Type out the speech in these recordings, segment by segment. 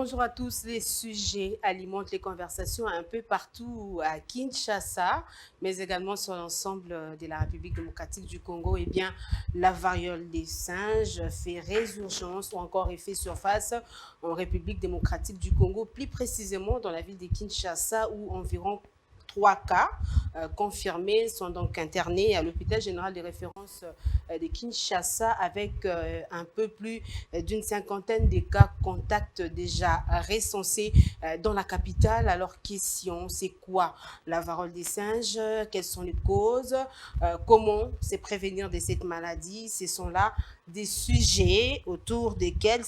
Bonjour à tous. Les sujets alimentent les conversations un peu partout à Kinshasa, mais également sur l'ensemble de la République démocratique du Congo. Eh bien, la variole des singes fait résurgence ou encore effet surface en République démocratique du Congo, plus précisément dans la ville de Kinshasa où environ 3 cas confirmés sont donc internés à l'hôpital général de référence de Kinshasa avec un peu plus d'une cinquantaine de cas contacts déjà recensés dans la capitale. Alors, question, c'est quoi la varole des singes? Quelles sont les causes? Comment se prévenir de cette maladie? Ce sont là des sujets autour desquels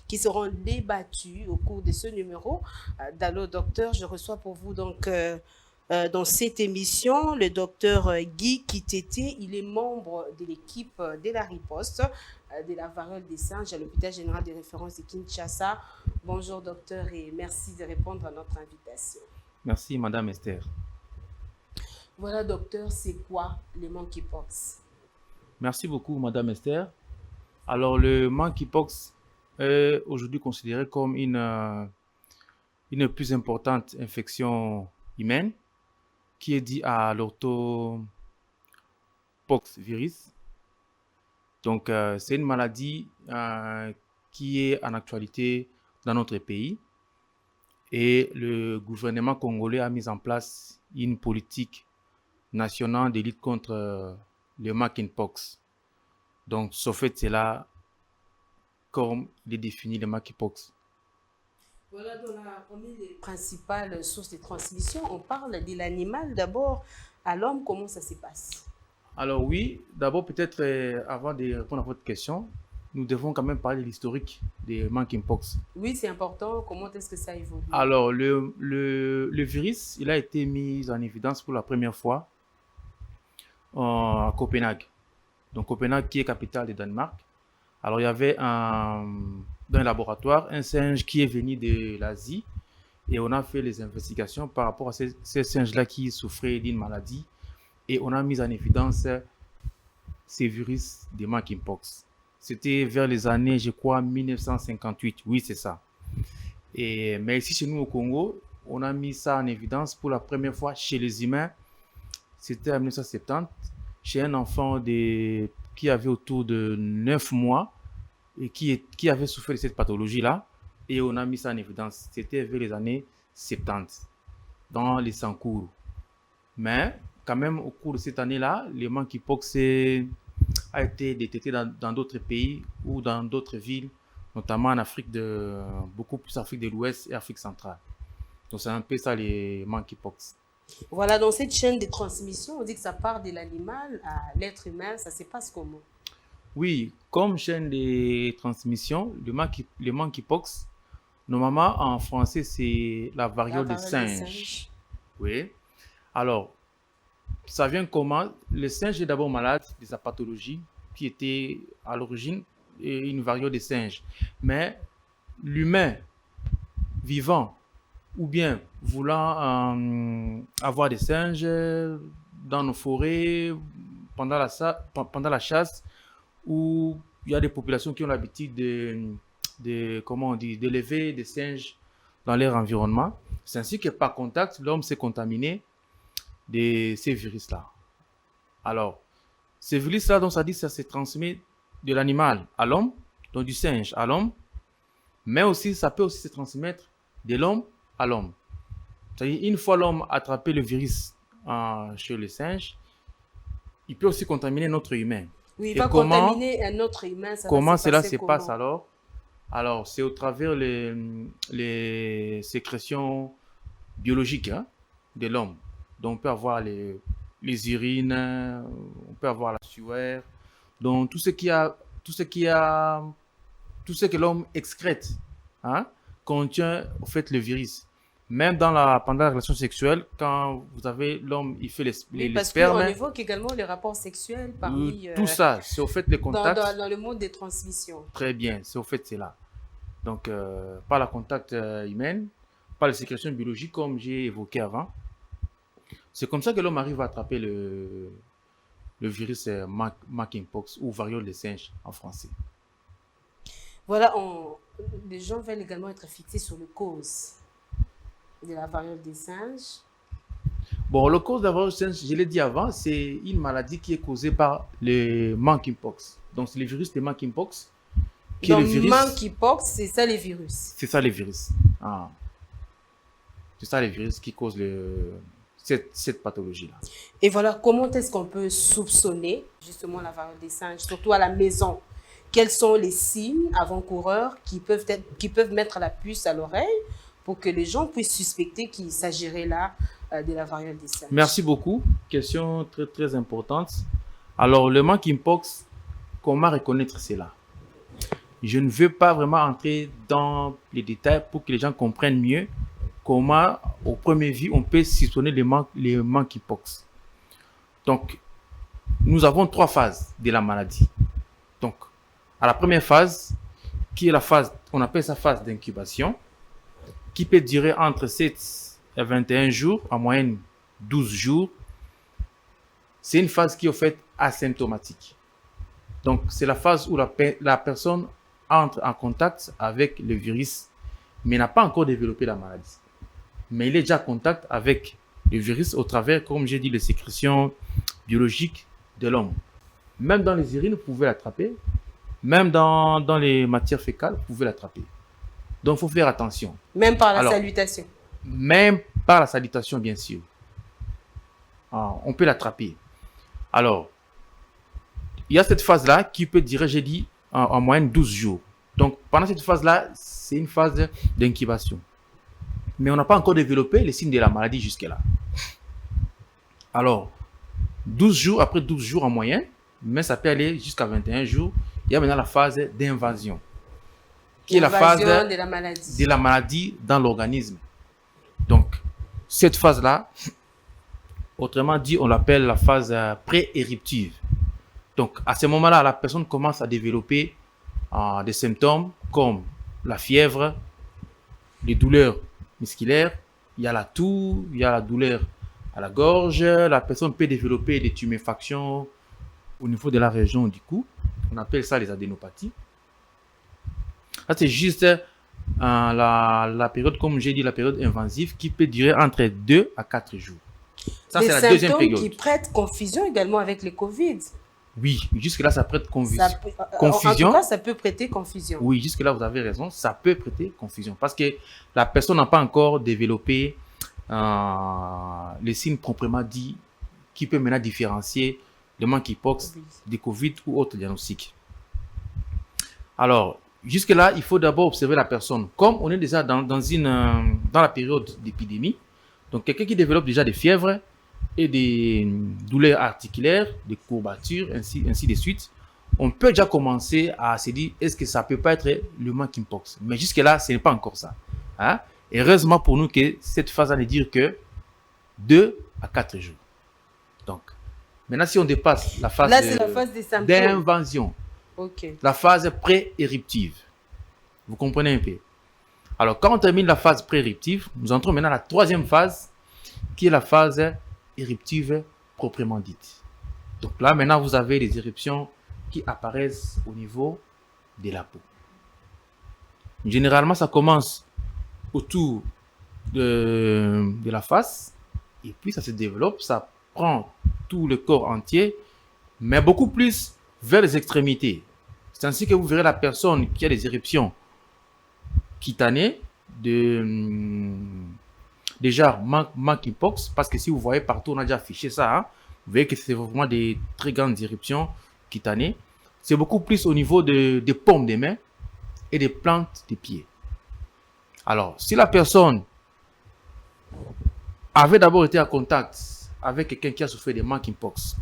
qui seront débattus au cours de ce numéro d'Allo Docteur. Je reçois pour vous donc dans cette émission le docteur Guy Kitete. Il est membre de l'équipe de la riposte de la variole des singes à l'hôpital général de référence de Kinshasa. Bonjour docteur et merci de répondre à notre invitation. Merci, Madame Esther. Voilà docteur, c'est quoi les monkeypox? Merci beaucoup, Madame Esther. Alors, le monkeypox est aujourd'hui considéré comme une plus importante infection humaine qui est due à l'orthopox virus. Donc, c'est une maladie qui est en actualité dans notre pays. Et le gouvernement congolais a mis en place une politique nationale de lutte contre le monkeypox. Donc, ce fait, c'est là comme il est défini le monkeypox. Voilà, parmi les principales sources de transmission, on parle de l'animal d'abord. À l'homme, comment ça se passe? Alors oui, d'abord peut-être avant de répondre à votre question, nous devons quand même parler de l'historique des monkeypox. Oui, c'est important. Comment est-ce que ça évolue? Alors, le virus, il a été mis en évidence pour la première fois à Copenhague. Donc, Copenhague qui est capitale du Danemark. Alors, il y avait dans un laboratoire un singe qui est venu de l'Asie et on a fait les investigations par rapport à ces singes-là qui souffraient d'une maladie et on a mis en évidence ces virus de monkeypox. C'était vers les années, je crois, 1958. Oui, c'est ça. Mais ici, chez nous au Congo, on a mis ça en évidence pour la première fois chez les humains. C'était en 1970, chez un enfant qui avait autour de 9 mois et qui avait souffert de cette pathologie-là. Et on a mis ça en évidence. C'était vers les années 70, dans les Sankourou. Mais quand même, au cours de cette année-là, le monkeypox a été détecté dans d'autres pays ou dans d'autres villes, notamment en Afrique beaucoup plus Afrique de l'Ouest et Afrique centrale. Donc c'est un peu ça les monkeypox. Voilà, dans cette chaîne de transmission, on dit que ça part de l'animal à l'être humain. Ça se passe comment? Oui, comme chaîne de transmission, le monkeypox, normalement en français c'est la La variole des variole des singes. singes. Oui. Alors, ça vient comment? Le singe est d'abord malade de sa pathologie qui était à l'origine une variole des singes. Mais l'humain vivant ou bien voulant avoir des singes dans nos forêts pendant la chasse où il y a des populations qui ont l'habitude comment on dit, d'élever des singes dans leur environnement. C'est ainsi que par contact, l'homme s'est contaminé de ces virus-là. Alors, ces virus-là, donc ça dit ça se transmet de l'animal à l'homme, donc du singe à l'homme, mais aussi ça peut aussi se transmettre de l'homme à l'homme. C'est-à-dire, une fois l'homme a attrapé le virus chez le singe, il peut aussi contaminer notre humain. Oui, il Et va contaminer un autre humain. Ça va comment se cela passer se passe comment? alors? Alors, c'est au travers les sécrétions biologiques de l'homme. Donc, on peut avoir les urines, on peut avoir la sueur. Donc, tout ce qui a, tout ce que l'homme excrète hein, contient en fait le virus. Même pendant la relation sexuelle, quand vous avez l'homme, il fait Oui, les parce qu'on spermes, évoque également les rapports sexuels parmi tout ça, c'est au fait les contacts. dans le monde des transmissions. Très bien, c'est au fait c'est là. Donc, par la contact humain, par les sécrétions biologiques, comme j'ai évoqué avant. C'est comme ça que l'homme arrive à attraper le virus monkeypox ou variole des singes en français. Voilà, les gens veulent également être fixés sur les causes de la variole des singes. Bon, le cause de la variole des singes, je l'ai dit avant, c'est une maladie qui est causée par le monkeypox. Donc, c'est le virus de monkeypox. Donc, monkeypox, c'est ça les virus. C'est ça les virus. C'est ça les virus qui causent cette pathologie-là. Et voilà, comment est-ce qu'on peut soupçonner justement la variole des singes, surtout à la maison? Quels sont les signes avant-coureurs qui peuvent mettre la puce à l'oreille pour que les gens puissent suspecter qu'il s'agirait là de la variole des singes? Merci beaucoup. Question très, très importante. Alors, le monkeypox, comment reconnaître cela? Je ne veux pas vraiment entrer dans les détails pour que les gens comprennent mieux comment, au premier vue, on peut soupçonner les monkeypox. Donc, nous avons 3 phases de la maladie. Donc, à la première phase, qui est la phase, on appelle ça phase d'incubation, qui peut durer entre 7 et 21 jours, en moyenne 12 jours. C'est une phase qui est en fait asymptomatique. Donc, c'est la phase où la personne entre en contact avec le virus, mais n'a pas encore développé la maladie. Mais il est déjà en contact avec le virus au travers, comme j'ai dit, les sécrétions biologiques de l'homme. Même dans les urines, vous pouvez l'attraper. Même dans les matières fécales, vous pouvez l'attraper. Donc, il faut faire attention. Même par la salutation. Même par la salutation, bien sûr. On peut l'attraper. Alors, il y a cette phase-là qui peut durer, j'ai dit, en moyenne 12 jours. Donc, pendant cette phase-là, c'est une phase d'incubation. Mais on n'a pas encore développé les signes de la maladie jusque-là. Alors, 12 jours, après 12 jours en moyenne, mais ça peut aller jusqu'à 21 jours, il y a maintenant la phase d'invasion, qui est la phase de la maladie dans l'organisme. Donc, cette phase-là, autrement dit, on l'appelle la phase pré-éruptive. Donc, à ce moment-là, la personne commence à développer des symptômes comme la fièvre, les douleurs musculaires, il y a la toux, il y a la douleur à la gorge, la personne peut développer des tuméfactions au niveau de la région du cou. On appelle ça les adénopathies. Ça, c'est juste la période, comme j'ai dit, la période invasive qui peut durer entre 2 à 4 jours. Ça, c'est la deuxième période. Qui prête confusion également avec le Covid. Oui, jusque-là, ça prête confusion. En tout cas, ça peut prêter confusion. Oui, jusque-là, vous avez raison, ça peut prêter confusion. Parce que la personne n'a pas encore développé les signes proprement dits qui peuvent maintenant différencier le monkeypox, du Covid ou autre diagnostic. Alors, jusque-là, il faut d'abord observer la personne. Comme on est déjà dans la période d'épidémie, donc quelqu'un qui développe déjà des fièvres et des douleurs articulaires, des courbatures, ainsi de suite, on peut déjà commencer à se dire, est-ce que ça peut pas être le monkeypox? Mais jusque-là, ce n'est pas encore ça. Hein? Et heureusement pour nous que cette phase ne dure que 2 à 4 jours. Donc, maintenant, si on dépasse la phase d'invasion, la phase pré-éruptive, vous comprenez un peu? Alors, quand on termine la phase pré-éruptive, nous entrons maintenant à la troisième phase, qui est la phase éruptive proprement dite. Donc là, maintenant, vous avez des éruptions qui apparaissent au niveau de la peau. Généralement, ça commence autour de la face, et puis ça se développe, ça prend tout le corps entier, mais beaucoup plus vers les extrémités. C'est ainsi que vous verrez la personne qui a des éruptions cutanées déjà monkeypox, parce que si vous voyez partout, on a déjà affiché ça, hein, vous voyez que c'est vraiment des très grandes éruptions cutanées. C'est beaucoup plus au niveau des paumes des mains et des plantes des pieds. Alors, si la personne avait d'abord été en contact avec quelqu'un qui a souffert de monkeypox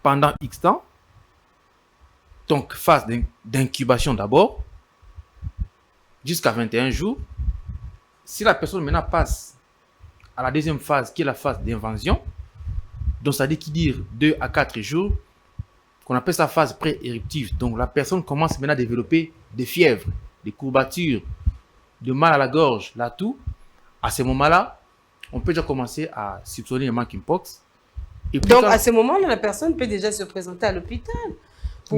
pendant X temps, donc phase d'incubation d'abord, jusqu'à 21 jours, si la personne maintenant passe à la deuxième phase, qui est la phase d'invasion, donc ça veut dire 2 à 4 jours, qu'on appelle sa phase pré-éruptive. Donc la personne commence maintenant à développer des fièvres, des courbatures, de mal à la gorge, la toux. À ce moment-là, on peut déjà commencer à soupçonner le monkeypox. Donc à ce moment-là, la personne peut déjà se présenter à l'hôpital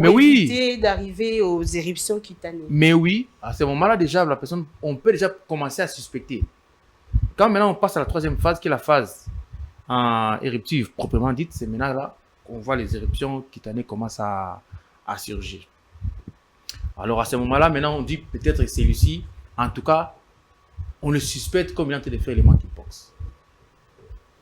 pour éviter d'arriver aux éruptions cutanées. Mais oui, à ce moment-là, déjà, la personne, on peut déjà commencer à suspecter. Quand maintenant on passe à la troisième phase, qui est la phase éruptive proprement dite, c'est maintenant là qu'on voit les éruptions cutanées commencent à surgir. Alors à ce moment-là, maintenant on dit peut-être que celui-ci, en tout cas, on le suspecte comme il est en train de faire les monkeypox.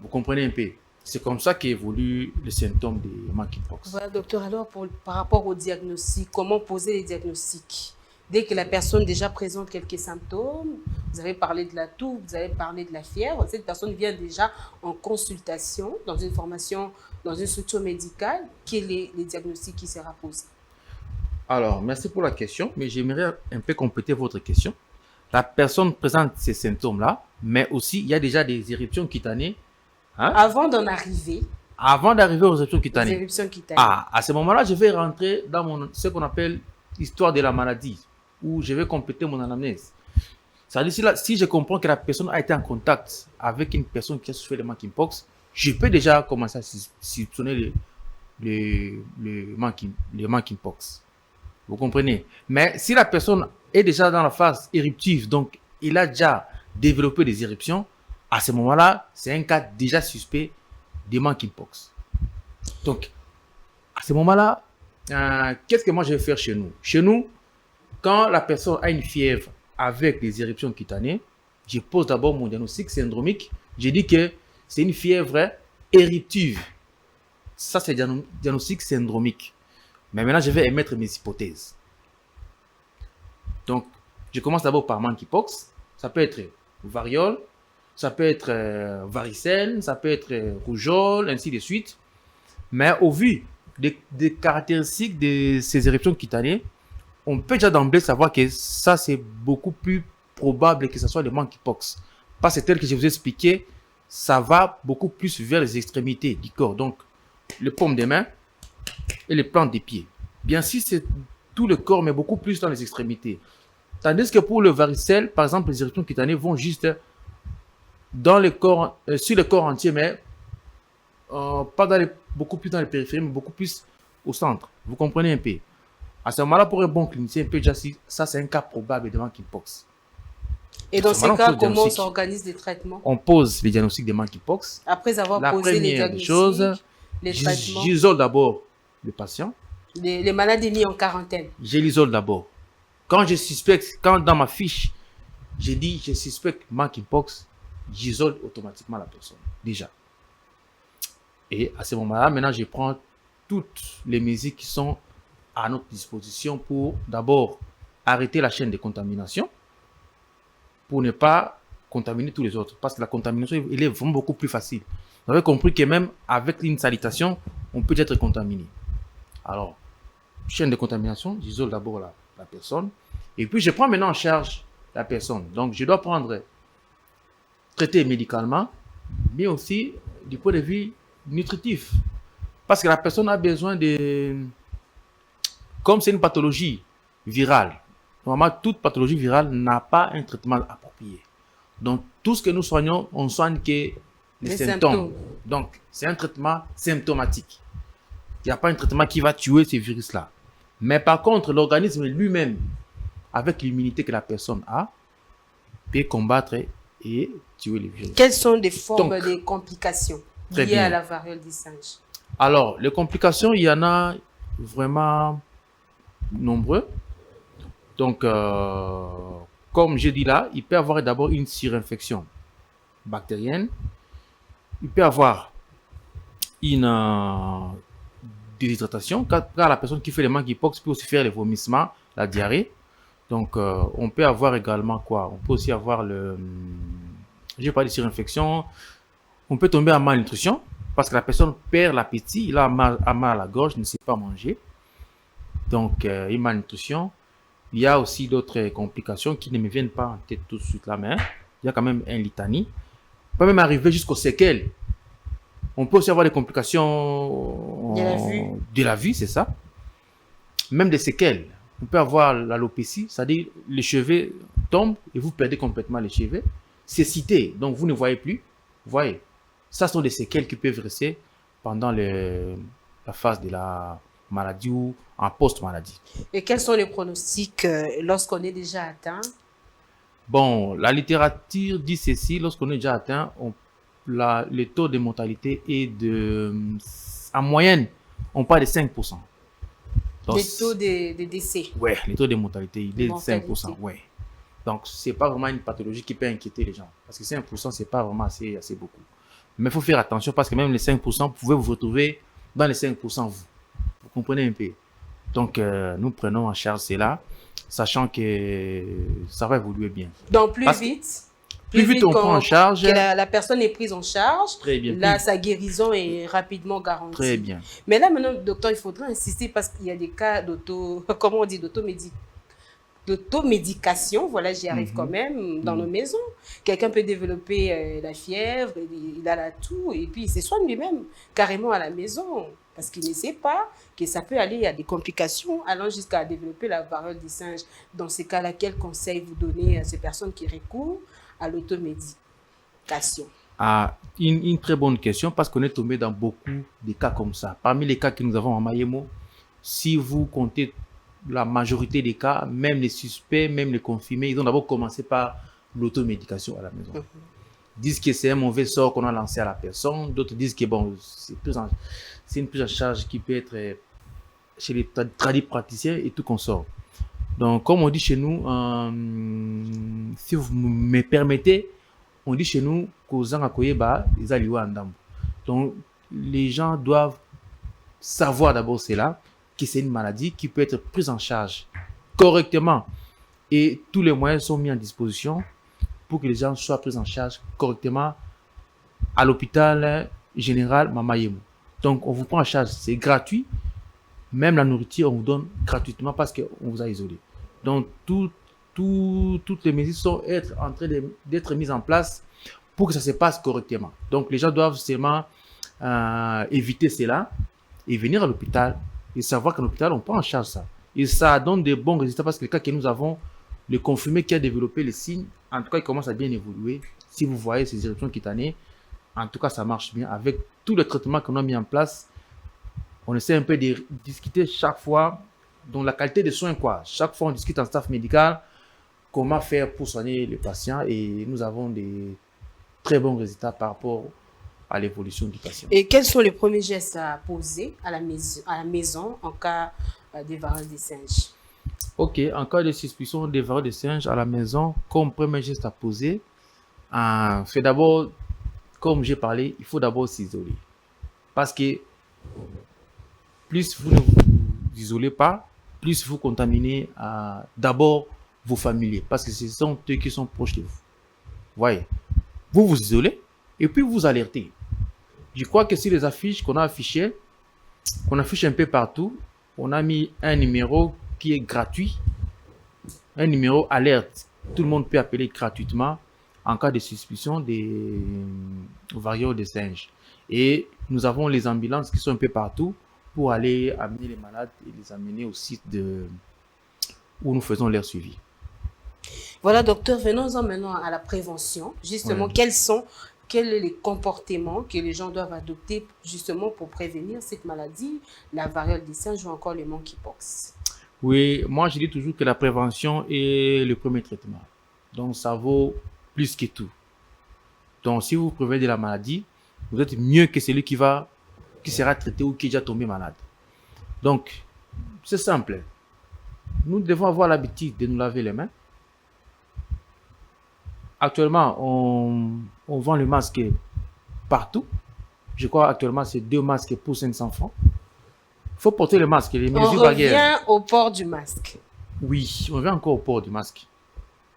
Vous comprenez un peu? C'est comme ça qu'évoluent les symptômes des monkeypox. Voilà, docteur, alors par rapport au diagnostic, comment poser les diagnostics? Dès que la personne déjà présente quelques symptômes, vous avez parlé de la toux, vous avez parlé de la fièvre, cette personne vient déjà en consultation, dans une formation, dans une structure médicale, quel est le diagnostic qui sera posé? Alors, merci pour la question, mais j'aimerais un peu compléter votre question. La personne présente ces symptômes-là, mais aussi il y a déjà des éruptions cutanées. Hein? Avant d'en arriver. Avant d'arriver aux éruptions cutanées. Éruptions cutanées. Ah, à ce moment-là, je vais rentrer dans ce qu'on appelle l'histoire de la maladie, où je vais compléter mon anamnèse. C'est-à-dire, si je comprends que la personne a été en contact avec une personne qui a souffert de monkeypox, je peux déjà commencer à soupçonner les monkeypox. Vous comprenez? Mais si la personne est déjà dans la phase éruptive, donc il a déjà développé des éruptions, à ce moment-là, c'est un cas déjà suspect de monkeypox. Donc, à ce moment-là, qu'est-ce que moi je vais faire chez nous? Chez nous, quand la personne a une fièvre avec des éruptions cutanées, je pose d'abord mon diagnostic syndromique. Je dis que c'est une fièvre éruptive. Ça, c'est le diagnostic syndromique. Mais maintenant, je vais émettre mes hypothèses. Donc, je commence d'abord par monkeypox. Ça peut être variole, ça peut être varicelle, ça peut être rougeole, ainsi de suite. Mais au vu des caractéristiques de ces éruptions cutanées, on peut déjà d'emblée savoir que ça, c'est beaucoup plus probable que ce soit le monkeypox. Parce que tel que je vous ai expliqué, ça va beaucoup plus vers les extrémités du corps. Donc, les paumes des mains et les plantes des pieds. Bien sûr, c'est tout le corps, mais beaucoup plus dans les extrémités. Tandis que pour le varicelle, par exemple, les éruptions cutanées vont juste dans le corps, sur le corps entier, mais pas dans beaucoup plus dans les périphéries, mais beaucoup plus au centre. Vous comprenez un peu? À ce moment-là, pour un bon clinicien, peut déjà si ça c'est un cas probable de monkeypox. Et dans ces cas, comment on s'organise les traitements? On pose les diagnostics de monkeypox. Après avoir posé les diagnostics, les traitements. J'isole d'abord le patient. Les malades mis en quarantaine. Je l'isole d'abord. Quand je suspecte, quand dans ma fiche, j'ai dit je suspecte monkeypox, j'isole automatiquement la personne, déjà. Et à ce moment-là, maintenant, je prends toutes les mesures qui sont à notre disposition pour d'abord arrêter la chaîne de contamination, pour ne pas contaminer tous les autres. Parce que la contamination, elle est vraiment beaucoup plus facile. Vous avez compris que même avec une salutation, on peut être contaminé. Alors, chaîne de contamination, j'isole d'abord la personne. Et puis, je prends maintenant en charge la personne. Donc, je dois traiter médicalement, mais aussi du point de vue nutritif. Parce que la personne a besoin de... Comme c'est une pathologie virale, normalement, toute pathologie virale n'a pas un traitement approprié. Donc, tout ce que nous soignons, on soigne que les symptômes. Donc, c'est un traitement symptomatique. Il n'y a pas un traitement qui va tuer ces virus-là. Mais par contre, l'organisme lui-même, avec l'immunité que la personne a, peut combattre et tuer les virus. Quelles sont les formes de complications liées à la variole du singe? Alors, les complications, il y en a vraiment nombreux. Donc, comme je dis là, il peut y avoir d'abord une surinfection bactérienne. Il peut y avoir une déshydratation, car la personne qui fait les monkeypox peut aussi faire les vomissements, la diarrhée. Donc, on peut avoir également quoi? On peut aussi avoir j'ai parlé de surinfection. On peut tomber en malnutrition parce que la personne perd l'appétit, il a mal à la gorge, ne sait pas manger. Donc, une malnutrition. Il y a aussi d'autres complications qui ne me viennent pas en tête tout de suite là, mais il y a quand même un litanie. On peut même arriver jusqu'aux séquelles. On peut aussi avoir des complications de la vue, c'est ça. Même des séquelles. On peut avoir l'alopécie, c'est-à-dire les cheveux tombent et vous perdez complètement les cheveux. Cécité, donc vous ne voyez plus. Vous voyez, ça sont des séquelles qui peuvent rester pendant la phase de la maladie ou en post-maladie. Et quels sont les pronostics lorsqu'on est déjà atteint? Bon, la littérature dit ceci, lorsqu'on est déjà atteint, le taux de mortalité est en moyenne, on parle de 5%. Donc, les taux de décès. Ouais, les taux de mortalité, il est de 5%. Ouais. Donc, ce n'est pas vraiment une pathologie qui peut inquiéter les gens. Parce que 5%, ce n'est pas vraiment assez beaucoup. Mais il faut faire attention parce que même les 5%, vous pouvez vous retrouver dans les 5%, vous comprenez un peu. Donc, nous prenons en charge cela, sachant que ça va évoluer bien. Donc, plus vite on prend en charge. La personne est prise en charge. Très bien. Là, sa guérison est rapidement garantie. Très bien. Mais là, maintenant, docteur, il faudra insister parce qu'il y a des cas d'automédication, voilà, j'y arrive quand même, dans nos maisons. Quelqu'un peut développer la fièvre, il a la toux, et puis il se soigne lui-même, carrément à la maison, parce qu'il ne sait pas que ça peut aller à des complications, allant jusqu'à développer la variole des singes. Dans ces cas-là, quel conseil vous donnez à ces personnes qui recourent à l'automédication? Une très bonne question, parce qu'on est tombé dans beaucoup de cas comme ça. Parmi les cas que nous avons en Mayemo, si vous comptez la majorité des cas, même les suspects, même les confirmés, ils ont d'abord commencé par l'automédication à la maison. Disent que c'est un mauvais sort qu'on a lancé à la personne. D'autres disent que bon, c'est une prise en charge qui peut être chez les praticiens et tout consort. Donc, comme on dit chez nous, si vous me permettez, on dit chez nous qu'aux Akoyeba, les aliwa andambo. Donc, les gens doivent savoir d'abord cela, que c'est une maladie qui peut être prise en charge correctement. Et tous les moyens sont mis en disposition pour que les gens soient pris en charge correctement à l'hôpital général Mamayemo. Donc, on vous prend en charge, c'est gratuit. Même la nourriture, on vous donne gratuitement parce qu'on vous a isolé. Donc, toutes les mesures sont en train d'être mises en place pour que ça se passe correctement. Donc, les gens doivent seulement éviter cela et venir à l'hôpital et savoir qu'à l'hôpital, on prend en charge ça. Et ça donne de bons résultats parce que le cas que nous avons, le confirmé qui a développé les signes, en tout cas, il commence à bien évoluer. Si vous voyez ces éruptions cutanées, en tout cas, ça marche bien. Avec tous les traitements qu'on a mis en place, on essaie un peu de discuter chaque fois, donc la qualité des soins, quoi. Chaque fois, on discute en staff médical comment faire pour soigner les patients et nous avons des très bons résultats par rapport à l'évolution du patient. Et quels sont les premiers gestes à poser à la maison en cas de variole des singes? Ok, en cas de suspicion de variole des singes à la maison, comme premier geste à poser, c'est d'abord, comme j'ai parlé, il faut d'abord s'isoler. Parce que plus vous ne vous isolez pas, plus vous contaminez d'abord vos familiers. Parce que ce sont eux qui sont proches de vous. Voyez, vous vous isolez et puis vous alertez. Je crois que sur les affiches qu'on a affichées, qu'on affiche un peu partout, on a mis un numéro qui est gratuit, un numéro alerte. Tout le monde peut appeler gratuitement en cas de suspicion des variole des singes. Et nous avons les ambulances qui sont un peu partout pour aller amener les malades et les amener au site où nous faisons leur suivi. Voilà, docteur, venons-en maintenant à la prévention. Justement, Oui. quels sont les comportements que les gens doivent adopter justement pour prévenir cette maladie, la variole des singes ou encore le monkeypox? Oui, moi je dis toujours que la prévention est le premier traitement. Donc ça vaut plus que tout. Donc si vous prévenez de la maladie, vous êtes mieux que celui qui sera traité ou qui est déjà tombé malade. Donc, c'est simple. Nous devons avoir l'habitude de nous laver les mains. Actuellement, on vend le masque partout. Je crois actuellement c'est 2 masques pour 500 francs. Il faut porter le masque, les mesures barrières. On revient au port du masque. Oui, on revient encore au port du masque.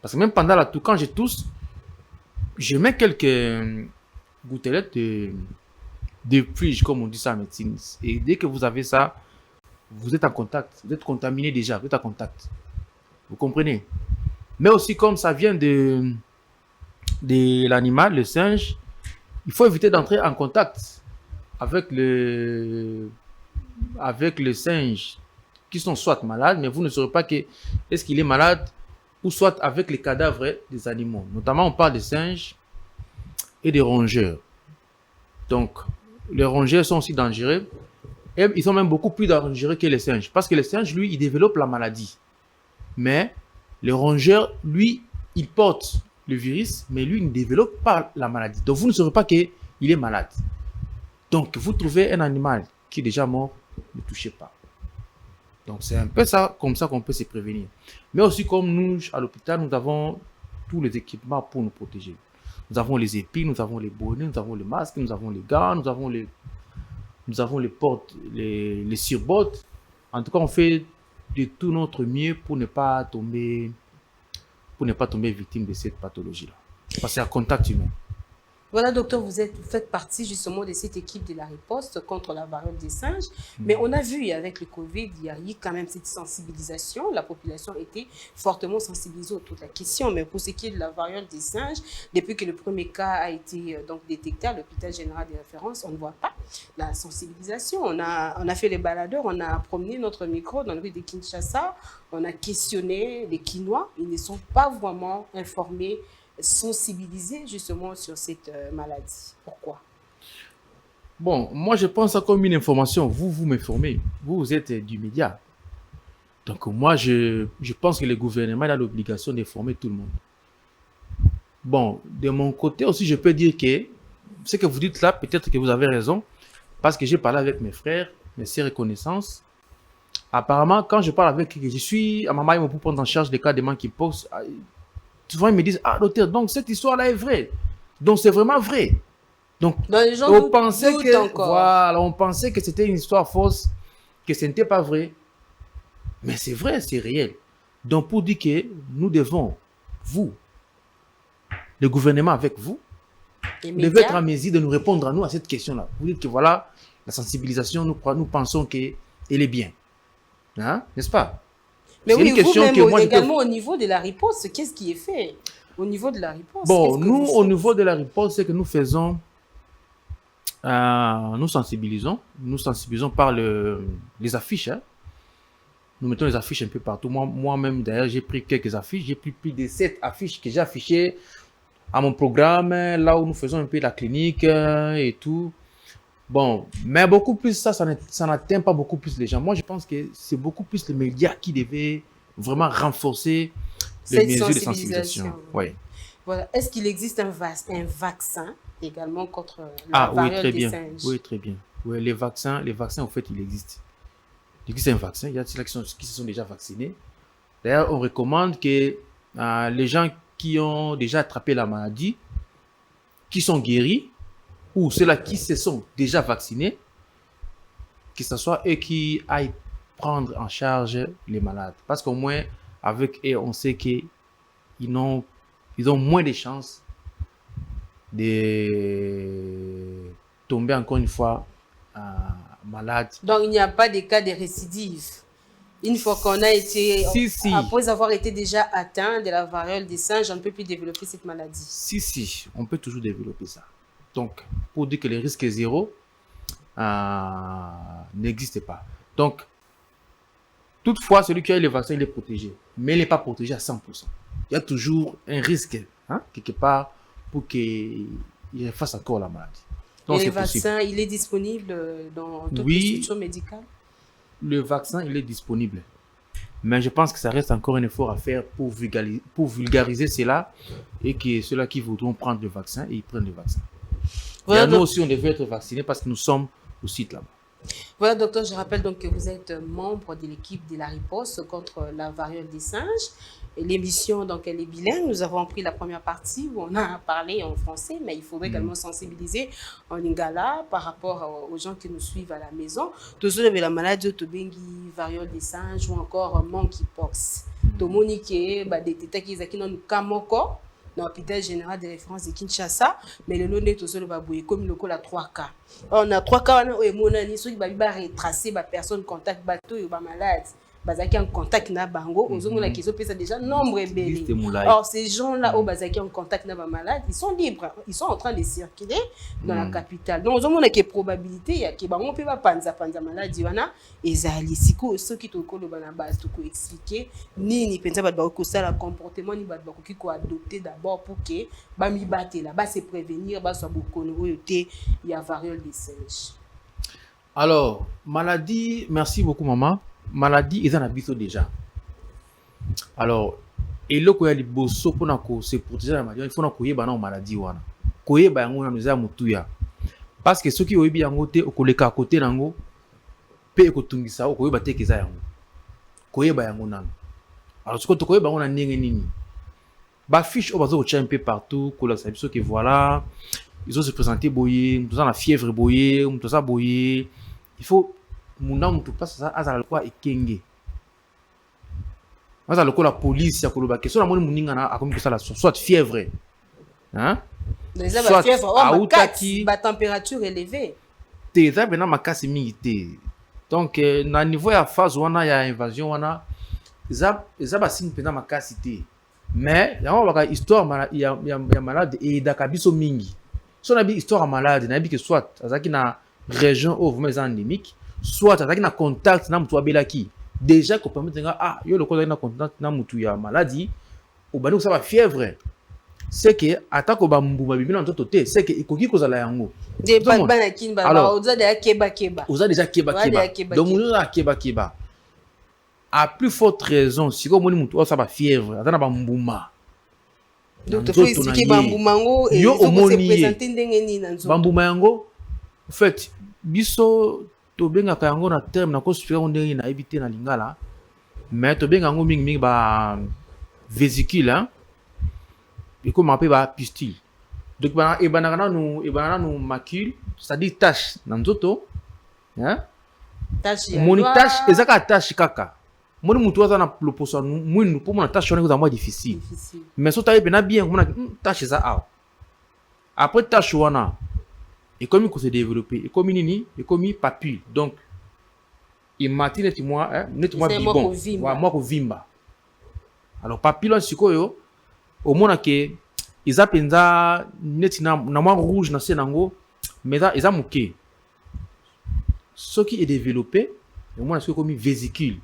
Parce que même pendant la toux, quand je tousse, je mets quelques gouttelettes de pluie, comme on dit ça en médecine. Et dès que vous avez ça, vous êtes en contact. Vous êtes contaminé déjà, vous êtes en contact. Vous comprenez? Mais aussi comme ça vient de l'animal, le singe, il faut éviter d'entrer en contact avec le singe qui sont soit malades, mais vous ne saurez pas est-ce qu'il est malade ou soit avec les cadavres des animaux. Notamment, on parle des singes et des rongeurs. Donc, les rongeurs sont aussi dangereux Et ils sont même beaucoup plus dangereux que les singes. Parce que les singes, lui, il développe la maladie. Mais le rongeur, lui, il porte le virus, mais lui, il ne développe pas la maladie. Donc, vous ne saurez pas qu'il est malade. Donc, vous trouvez un animal qui est déjà mort, ne touchez pas. Donc, c'est un peu ça, comme ça qu'on peut se prévenir. Mais aussi, comme nous, à l'hôpital, nous avons tous les équipements pour nous protéger. Nous avons les épis, nous avons les bonnets, nous avons les masques, nous avons les gants, nous avons les portes, les surbottes. En tout cas, on fait de tout notre mieux pour ne pas tomber victime de cette pathologie-là. Parce que c'est un contact humain. Voilà, docteur, vous faites partie justement de cette équipe de la riposte contre la variole des singes. Mais on a vu avec le Covid, il y a eu quand même cette sensibilisation. La population était fortement sensibilisée autour de la question. Mais pour ce qui est de la variole des singes, depuis que le premier cas a été donc détecté à l'hôpital général de référence, on ne voit pas la sensibilisation. On a fait les baladeurs, on a promené notre micro dans le rue de Kinshasa, on a questionné les Quinois. Ils ne sont pas vraiment informés, sensibiliser justement sur cette maladie. Pourquoi? Bon, moi je pense ça comme une information. Vous m'informez. Vous êtes du média. Donc moi je pense que le gouvernement a l'obligation d'informer tout le monde. Bon, de mon côté aussi je peux dire que ce que vous dites là, peut-être que vous avez raison. Parce que j'ai parlé avec mes frères, mes sœurs et connaissances. Apparemment, quand je parle avec eux, je suis à maman pour prendre en charge des cas de monkeypox. Souvent, ils me disent, ah, docteur, donc cette histoire-là est vraie. Donc, c'est vraiment vrai. Donc, les gens on pensait que c'était une histoire fausse, que ce n'était pas vrai. Mais c'est vrai, c'est réel. Donc, pour dire que nous devons, vous, le gouvernement avec vous, devez être en mesure de nous répondre à nous à cette question-là. Vous dites que voilà, la sensibilisation, nous pensons qu'elle est bien. Hein? N'est-ce pas? Mais oui, vous-même également au niveau de la riposte, qu'est-ce qui est fait au niveau de la riposte? Bon, nous, au niveau de la riposte, c'est que nous faisons, nous sensibilisons par les affiches. Hein. Nous mettons les affiches un peu partout. Moi-même, d'ailleurs, j'ai pris quelques affiches. J'ai pris plus de 7 affiches que j'ai affichées à mon programme, là où nous faisons un peu la clinique et tout. Bon, mais beaucoup plus ça n'atteint pas beaucoup plus les gens. Moi, je pense que c'est beaucoup plus les médias qui devaient vraiment renforcer les mesures de sensibilisation. Oui. Voilà. Est-ce qu'il existe un vaccin également contre la variole des singes? Oui, très bien. Oui, les vaccins, en fait, il existe. Il existe un vaccin. Il y a ceux qui se sont déjà vaccinés. D'ailleurs, on recommande que les gens qui ont déjà attrapé la maladie, qui sont guéris, ou ceux-là qui se sont déjà vaccinés, que ce soit eux qui aillent prendre en charge les malades. Parce qu'au moins, avec eux, on sait qu'ils ont moins de chances de tomber encore une fois malade. Donc, il n'y a pas de cas de récidive. Une fois qu'on a été, après avoir été déjà atteint de la variole des singes, on ne peut plus développer cette maladie. Si, on peut toujours développer ça. Donc, pour dire que le risque est zéro, n'existe pas. Donc, toutefois, celui qui a eu le vaccin, il est protégé. Mais il n'est pas protégé à 100%. Il y a toujours un risque, quelque part, pour qu'il fasse encore la maladie. Donc, et le vaccin, il est disponible dans toutes les structures médicales? Le vaccin, il est disponible. Mais je pense que ça reste encore un effort à faire pour vulgariser cela et que ceux-là qui voudront prendre le vaccin, ils prennent le vaccin. Voilà, nous aussi, on devait être vaccinés parce que nous sommes au site là-bas. Voilà, docteur, je rappelle donc que vous êtes membre de l'équipe de la riposte contre la variole des singes. L'émission, donc, elle est bilingue. Nous avons pris la première partie où on a parlé en français, mais il faudrait également sensibiliser en lingala par rapport aux gens qui nous suivent à la maison. Tous ceux qui ont la maladie de Tobengi, variole des singes ou encore monkeypox. Tomonique, des tétats qui ont kamoko dans l'hôpital général de référence de Kinshasa, mais le nom est aussi comme le cas 3 cas. On a 3 cas, on a ceux qui vont retracer les personnes contact bateau et malades. Bazaki en contact na bango, aux hommes qui ont déjà nombre belé. Or, ces gens-là, au Bazaki en contact na malades, ils sont libres, ils sont en train de circuler dans la capitale. Donc, aux hommes qui ont probabilité, il y a qui on peut pas panza maladie, et zali siko ceux qui te collent dans la base, tout expliquer ni pensa ba ko ça la comportement ni ba qui ko adopter d'abord pour que ba mi batte là, ba se prévenir, ba so beaucoup il y a variole des singes. Alors, maladie, merci beaucoup maman. Maladie, ils en habitent déjà. Alors, et là quand il y a des bosses pour se protéger la maladie, il faut qu'on ait une maladie wana. Qu'on ait une maladie mutuya. Parce que ceux qui ont bien côté au collègue à côté nango, pe ko tungisa au koyeba te keza yango. Koyeba yango nan. Alors ce que tu koyeba on a nini. Ba fiche au bazo un peu partout, ko la sabiso que voilà, ils ont se présenter boyer, nous la fièvre boyer, tout ça boyer. Il faut mon nom tout passe ça azala quoi ekenge. Azala ko la police ya koloba question la moni muninga na akomi ko ça la soit fièvre. Hein? Les a fièvre, ba température élevée. Te za bena makasi mingi te. Donc na niveau ya phase wana ya invasion wana za ba signe pena makasi te. Mais yango baka histoire ya malade et dakabiso mingi. So na bi histoire malade na bi que soit azaki na région où vous endémique, soit azaki na contact na mutu abelaki. Déjà ko permettre nga ah yo le ko na contact na mutu ya maladie ou banu ça va fièvre. C'est que attaque ba mbuma bibina ntoto te, c'est que ikoki kozala yango. De bana kinba ba oza de keba. Oza déjà keba. Donc nous a keba. À plus forte raison, si ko moni mutu ça va fièvre, atana ba mbuma. Donc tu faut expliquer ba mbuma ngo et yo se présenter ndenge ni na nzo. Ba mbuma yango en fait biso to benga ka yango na terme na ko supérieur ndenge na éviter na lingala. Mais to benga yango mingi ba vésicule hein. Et comme on appelle ba pustule. Donc e banana no macule, c'est-à-dire tache na nzoto, hein? Tache moni tache ezaka tache kaka. Moni mutu aza na loposo mwinu pour mon tache on est moins difficile. Mais so taille bena bien on a tache za a. Après tache wana et comme il se développer et comme nini et comme papule. Donc il matine moi bibon. Wa moi ko vimba. Alors papule sikoyo au moins que ils a penza neti na moi rouge na senango mais ça ils a muké ce qui est développé au moins ce comme vésicule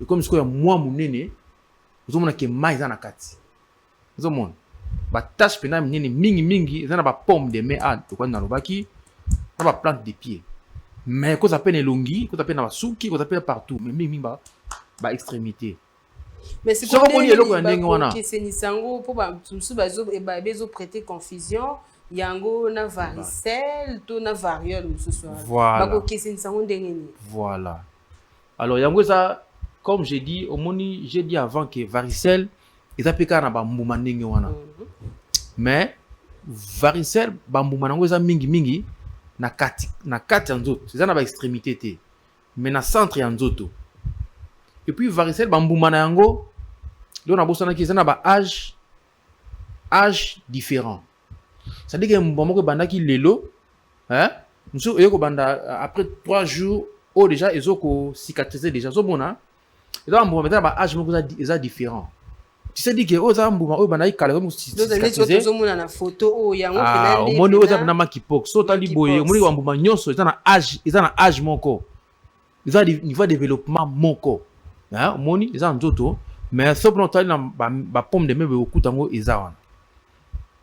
et comme ce que moi munene vous on que mai za na kati vous on ba tache pena mingi za na ba pomme de main à to kwa na lobaki na ba plante de pied mais ko ça peine elongi ko ça peine na basuki ko ça peine partout mais mingi ba extrémité. Mais c'est pour que c'est nisango pour bazo prêter confusion yango na varicelle to na variole ce soir. Voilà. Bako que c'est nisango ndengeni. Voilà. Alors yango ça comme j'ai dit j'ai dit avant que varicelle eza peka na ba mbuma ndenge wana. Mais varicelle ba mbuma nango eza mingi na kati nzoto. C'est na ba extrémité te. Mais na centre ya nzoto. Et puis varicelle bambuma na yango do na bosana ki na ba âge différent. Ça dit que mboma ko banda ki lelo hein muso eyoko banda après 3 jours ou déjà ezoko cicatriser déjà so bona et donc mboma ba âge moko za différent. Tu sais dit que o za mboma o banda ikala comme cicatriser zo mona na photo o yango pena o moni o za na makipok so tali boye moni wa mboma nyonso eza na âge moko. Eza niveau développement moko. Hein, moni eza nzoto mais so pour tali na ba pomme de mebe okutango eza wana.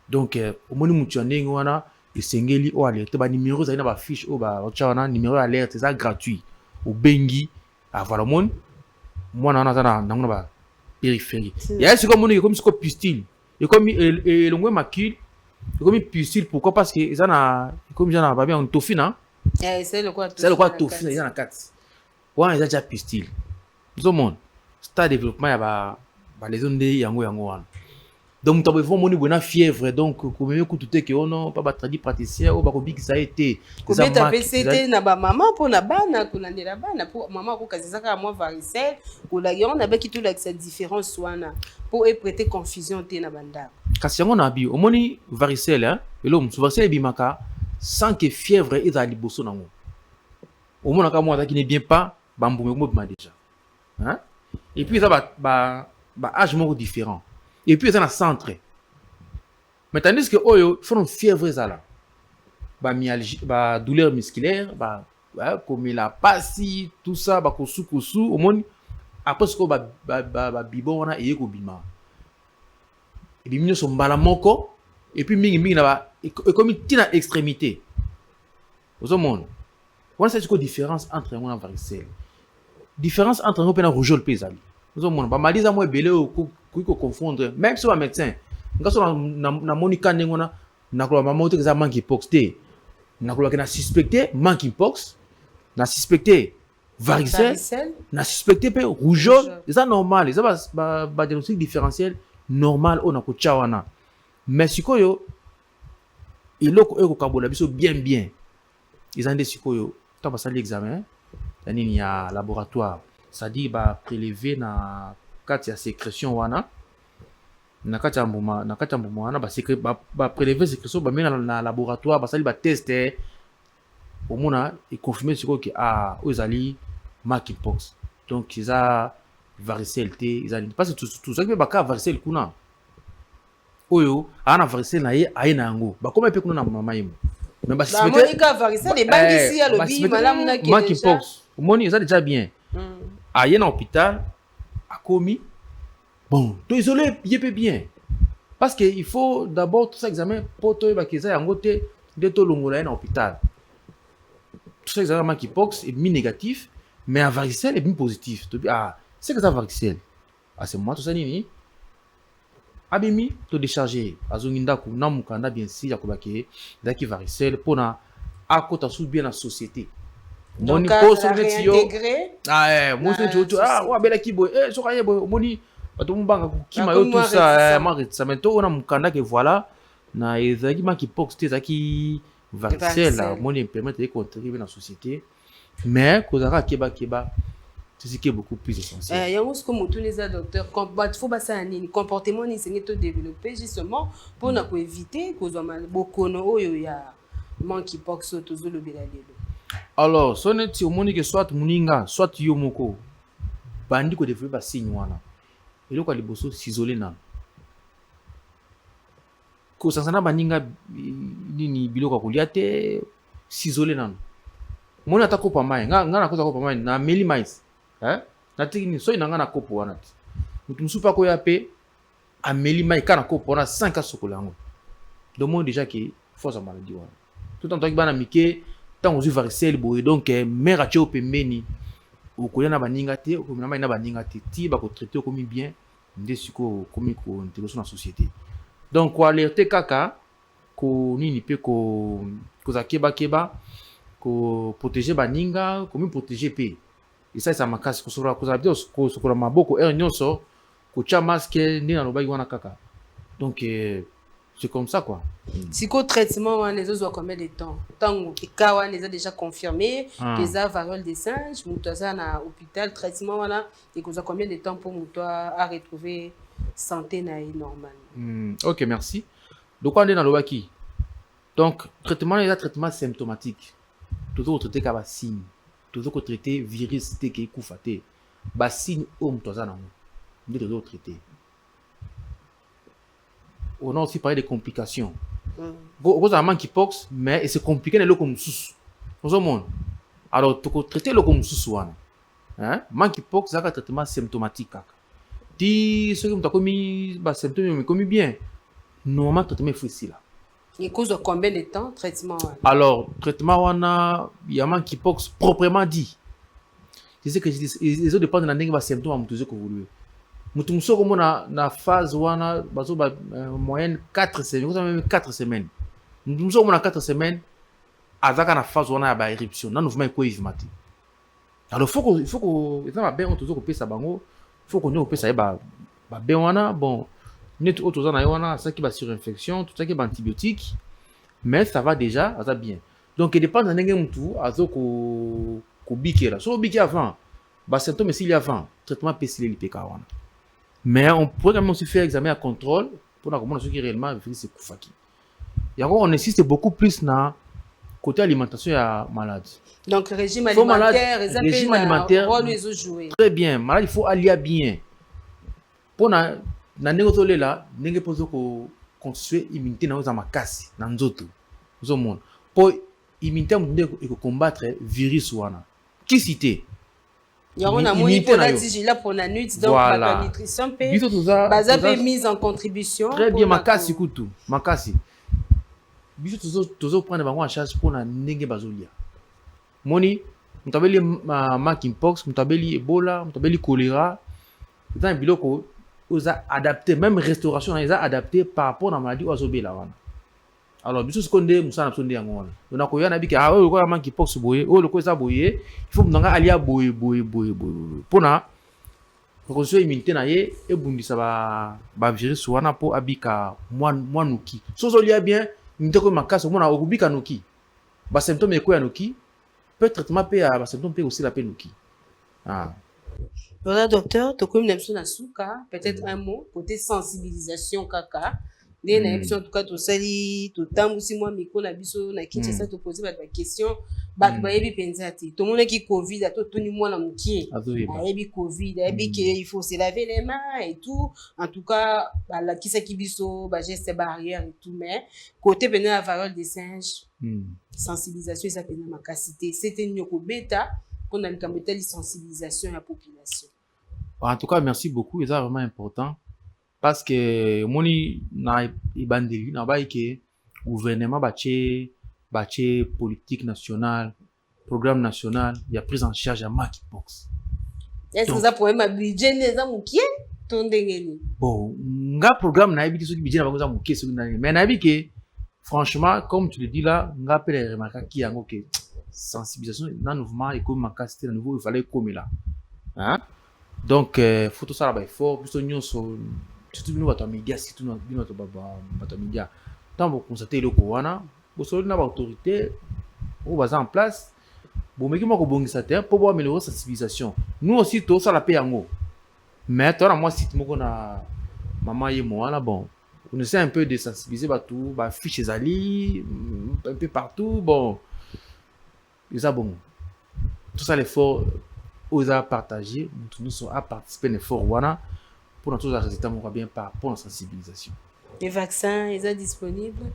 Donc moni mutu ndenge wana esengeli o alerte ba numéro za na ba fiche o ba wana numéro alerte eza gratuit au bengi ah voilà mon mwana wana za na ba périphérie. Ya c'est comme moni comme ce pustule et comme elongwe macule et comme pustule pourquoi parce que eza na comme jana ba bien tofina c'est le quoi tofina eza na 4 wana eza déjà pustule. Tout le monde stade développement ya ba les zones de yango wana donc tu as moni bona fièvre donc comme me kututé que non pas ba traduit praticien ou ba ko biki ça a été combien ta PCT na ba maman pour na bana kolandela bana pour maman ko kazisaka moi varicelle ko la yon na ba ki tout la cette différence wana pour prêter confusion té na banda kasi yango na bi o moni varicelle hein elo mu varicelle bimaka sans que fièvre eza liboso nango o mona ka moi ta qui ne bien pas bamboume mo bima déjà. Hein? Et puis ça va âge moko différent. Et puis ça na centre. Mais tandis que oyo font fièvre ça là. Ba myalgie, ba douleur musculaire, comme la passi, tout ça, ba kosu au monde après ce que ba bibon wana eye ko bima. Et puis minyo so mbala moko et puis mingi na ba comme tina extrémité. Au monde. On a cette différence entre un varicelle. Différence entre un pénal rougeole et les nous avons pas malisa moi belé ou confondre même si un médecin nga so na monika ndengona na ko mamoto que ça monkeypox té na ko na suspecté monkeypox na suspecté varicelle na suspecté pe rougeole c'est ça normal ça ba diagnostic différentiel normal on a ko chawana mais sikoyo iloko eko kabola biso bien ils ont des sikoyo ta passer l'examen il y a laboratoire c'est-à-dire ba prélever na kati ya sécrétion wana na kati ya mbuma wana ba prélever sécrétion ba mena na laboratoire ba sali ba tester au mona et confirmer siko que ozali monkeypox donc ils a varicelle té ils a parce que tout ça que ba ka varicelle kuna oyo ana varicelle na ye aina ngo ba koma pe kuna na mama yimo mais ba suspecter monika varicelle bangi si ya lobi malamu na ke monkeypox moni ça déjà bien aye na hôpital akomi bon to isolé yepé bien parce que il faut d'abord tout ça examen pour to ba keza yango te de to longola na hôpital tout ça examen monkeypox est mi négatif mais à varicelle est mi positif to c'est que ça varicelle c'est moi tout ça nini abimi to décharger azonginda ku na mukanda bien si yakobake daki varicelle pona akota sous bien la société moni poste netio wa bela kibo so kaye bo moni bato mbanga kima yo tout ça ça mento on a mukanda que voilà na ezaki monkeypox te ezaki varicelle moni permettre de contribuer dans la société mais kozaka keba c'est ce qui est beaucoup plus essentiel. Yango ce que mutu les docteur faut ba ça nini comportement ni sengi to développer justement pour na ko éviter kozwa bokono oyo ya monkeypox tozo lobela lelo. Alors, so neti omoni que soit muninga, soit yo moko bandi ko développer ba signe wana. Eloko liboso s'isoler na. Ko sansana baninga nini biloko kolia te s'isoler na. Mona ta kopa mai, nga na koza kopa mai na meli mais. Na tiki so inanga na kopo wana ti. Mutu musupa ko ya pe a meli mai kana kopo wana 5 sokolango. Demande déjà que force maladie wana. Tout en tant que bana mike tant aux varicelle boy donc mère a tio pembeni o koya na baninga te o komina mai na baninga te ti ba ko traiter comme bien ndesiko comme ko intégration na société donc ko alerter kaka ko nini pe ko zakeba ko protéger baninga ko mi protéger pe et ça makasi ko sura ko zabio ko sura maboko nyonso ko cha masque ni na lobai wana kaka donc c'est comme ça quoi. Psychotraitement, les autres ont combien de temps? Tant que Kawan les a déjà confirmé, les a variole des singes, Moutaza à l'hôpital, traitement, voilà, et que combien de temps pour Moutoua à retrouver santé normale? Ok, merci. Donc, on est dans le qui? Donc, traitement, il y a traitement symptomatique. Toujours traité comme signe. Toujours traité virus, qui est koufaté. Bas signe, Moutaza n'a pas de traité. On a aussi parlé des complications. Vous avez un monkeypox, mais c'est compliqué le comme sous. Alors, tu peux traiter le comme sous. Monkeypox, c'est un traitement symptomatique. Si ce que tu as commis, symptômes commis bien, normalement, le traitement est facile. Il cause de combien de temps traitement? Alors, traitement, il y a un monkeypox proprement dit. C'est ce que je dis. Les autres dépendent de la symptômes que vous voulez. Mutumso comme na phase wana bazo ba moyenne 4 semaines, même 4 semaines. Mutumso comme na 4 semaines azaka na phase wana ba éruption. Na mouvement ko vimati. Alors il faut que ça va bien on toujours ko pesa bango, faut qu'on pesa ba ben wana bon net auto na wana ça qui va sur infection, tout ça qui est antibiotique. Mais ça va déjà, ça bien. Donc il dépend de ndenge mutu azo ko bikela. So biki avant, ba symptômes s'il y a avant, traitement PCL l'IPK wana. Mais on pourrait quand même aussi faire examen à contrôle pour comprendre ce qui est réellement c'est Koufaki. Et encore, on insiste beaucoup plus dans côté alimentation et malade. Donc, régime alimentaire, rôle les jouer. Très bien, malade, il faut allier bien. Pour na négocier là, n'est pas pour construire immunité dans nos makasi, dans nos autres, monde. Pour immunité, on doit combattre virus wana. Qui cité? Il y a une immunité là pour la nuit, donc la nutrition peut mise en contribution. Très bien, makasi kutu, makasi. Biso toujours prendre en charge pour la nenge bazolia. Moni, mutabeli monkeypox, mutabeli Ebola, mutabeli choléra. C'est un biloko aux a adapté, même restauration, ils a adapté par rapport à la maladie oiseau là. Alors, biso seconde musa na sonde yango wana. Donc ko yana bika o ko monkeypox boye, o le ko ça boye, il faut nga alia boye. Pona ko so immunité na ye e bundisa ba virus wana po abika mwanuki. Sozo lia bien, ndeko makasa mona okubika nuki. Ba symptômes ko ya nuki, peut traitement pe ya ba symptômes pe aussi la pe nuki. Ah. Voilà, docteur, peut-être un mot, côté sensibilisation, kaka. En tout cas, tout ça, tout le temps, aussi, moi, micro, la biso, na Kinshasa, te poser la question, bah, bayebi penzati. Tout le monde qui Covid, à tout le monde na mouki. Bayebi Covid, bayebi qu'il faut se laver les mains et tout. En tout cas, bah, la qui qui biso, bah, geste barrière et tout, mais côté pendant la variole des singes, sensibilisation, ça pendant ma capacité. C'était une bêta qu'on a une sensibilisation à la population. En tout cas, merci beaucoup, c'est vraiment important. Parce que moni na ibandeli na ba ke gouvernement bache politique nationale, programme national, il y a prise en charge à monkeypox. Est-ce que ça pourrait m'abidjer les amukie tondengeni? Bon, nga programme na ibiti soki budget na ba mukie soki na mais na bi ke franchement comme tu le dis là, nga pele remarquer qui yango ke sensibilisation dans mouvement et comme capacité à nouveau il fallait comme là. Hein? Donc faut tout ça là fort, plus nyonso surtout nous bato média surtout nous bato média tant vous constater le corona vous savez na autorité ou baza en place bon mais qui moko bongisa te pour améliorer sensibilisation nous aussi tout ça la paye yango mais toi moi site moko na maman et moi là bon on essaie un peu de sensibiliser bato ba fiches zali un peu partout bon ça bon tout ça l'effort aux à partager nous sommes à participer à l'effort wana pour notre résultat bien par rapport à la sensibilisation. Les vaccins, ils sont disponibles?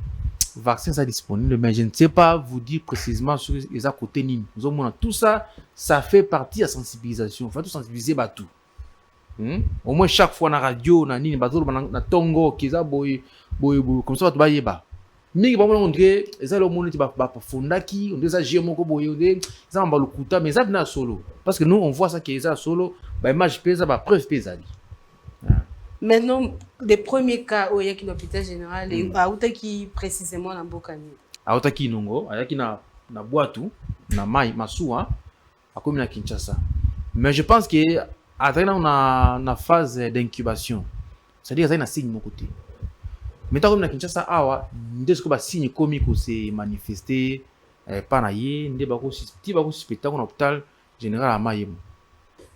Les vaccins sont disponibles, mais je ne sais pas vous dire précisément sur les à côté ni. Nous avons tout ça, ça fait partie de la sensibilisation. Il faut tout sensibiliser tout. Au moins chaque fois na radio, na nini, na tongo, kiza boy, comme ça tu vas y ba. Mais on dirait, ça le monde qui va fondaki, on dirait ça gémo ko boy, on dirait ça on va le couta, mais ça vient solo. Parce que nous on voit ça qui est ça solo, bah image pesa, bah preuve pesa. Maintenant, les premiers cas où il y a l'hôpital général, à Outaki précisément dans Bokani. À Outaki Nongo, à Yaki na Boatou, na Mai, Massoua, à comme na Kinshasa. Mais je pense que à la phase d'incubation, c'est-à-dire qu'il y a un signe de mon côté. Maintenant, comme na Kinshasa, awa, dès que signe comique s'est manifesté, pas naïe, n'dé bako suspecté dans l'hôpital général à Maïm.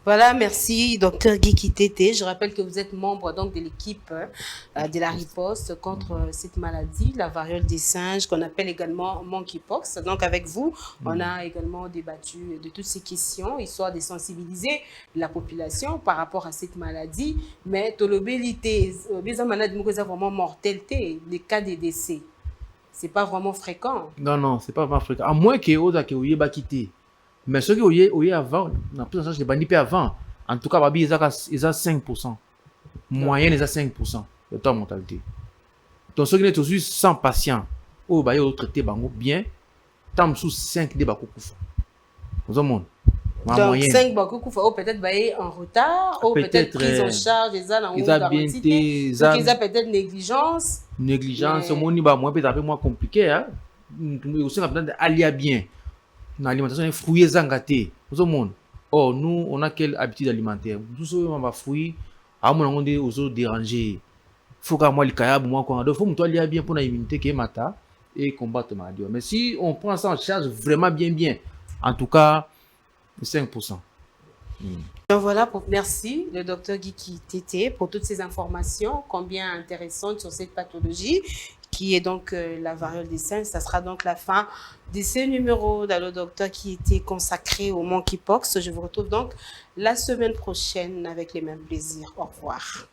Voilà, merci, docteur Guy Kitete. Je rappelle que vous êtes membre donc de l'équipe de la riposte contre cette maladie, la variole des singes, qu'on appelle également monkeypox. Donc avec vous, on a également débattu de toutes ces questions, histoire de sensibiliser la population par rapport à cette maladie. Mais tolobélité, les maladies vraiment mortalité, les cas de décès, c'est pas vraiment fréquent. Non, c'est pas vraiment fréquent. À moins que vous ayez quitté. Mais ceux qui ont eu avant, on a pris en charge les bandits avant. En tout cas, ils ont 5%. Moyenne, ils ont 5% de temps de mortalité. Donc, ceux qui sont juste 100 patients, ils ont traité bien, tant sous 5 débats koukoufa. Vous avez donc, 5 koukoufa, peut-être en retard, ou peut-être prise en charge, ils ont peut-être négligence. Négligence, c'est un peu moins compliqué. Aussi, on a peut-être aller bien. L'alimentation est fruits zangaté. Oh, nous, on a quelle habitude alimentaire? Tout ça, on va fruits. À mon on est aux autres dérangés. Faut qu'à moi, le kayab, moi, qu'on a. Faut que aller bien pour l'immunité qui est mata et combattre maladie. Mais si on prend ça en charge vraiment bien, en tout cas, 5%. Donc voilà, merci le docteur Guy Kitete pour toutes ces informations, combien intéressantes sur cette pathologie qui est donc la variole des singes. Ça sera donc la fin de ce numéro d'Allo Docteur qui était consacré au monkeypox. Je vous retrouve donc la semaine prochaine avec les mêmes plaisirs. Au revoir.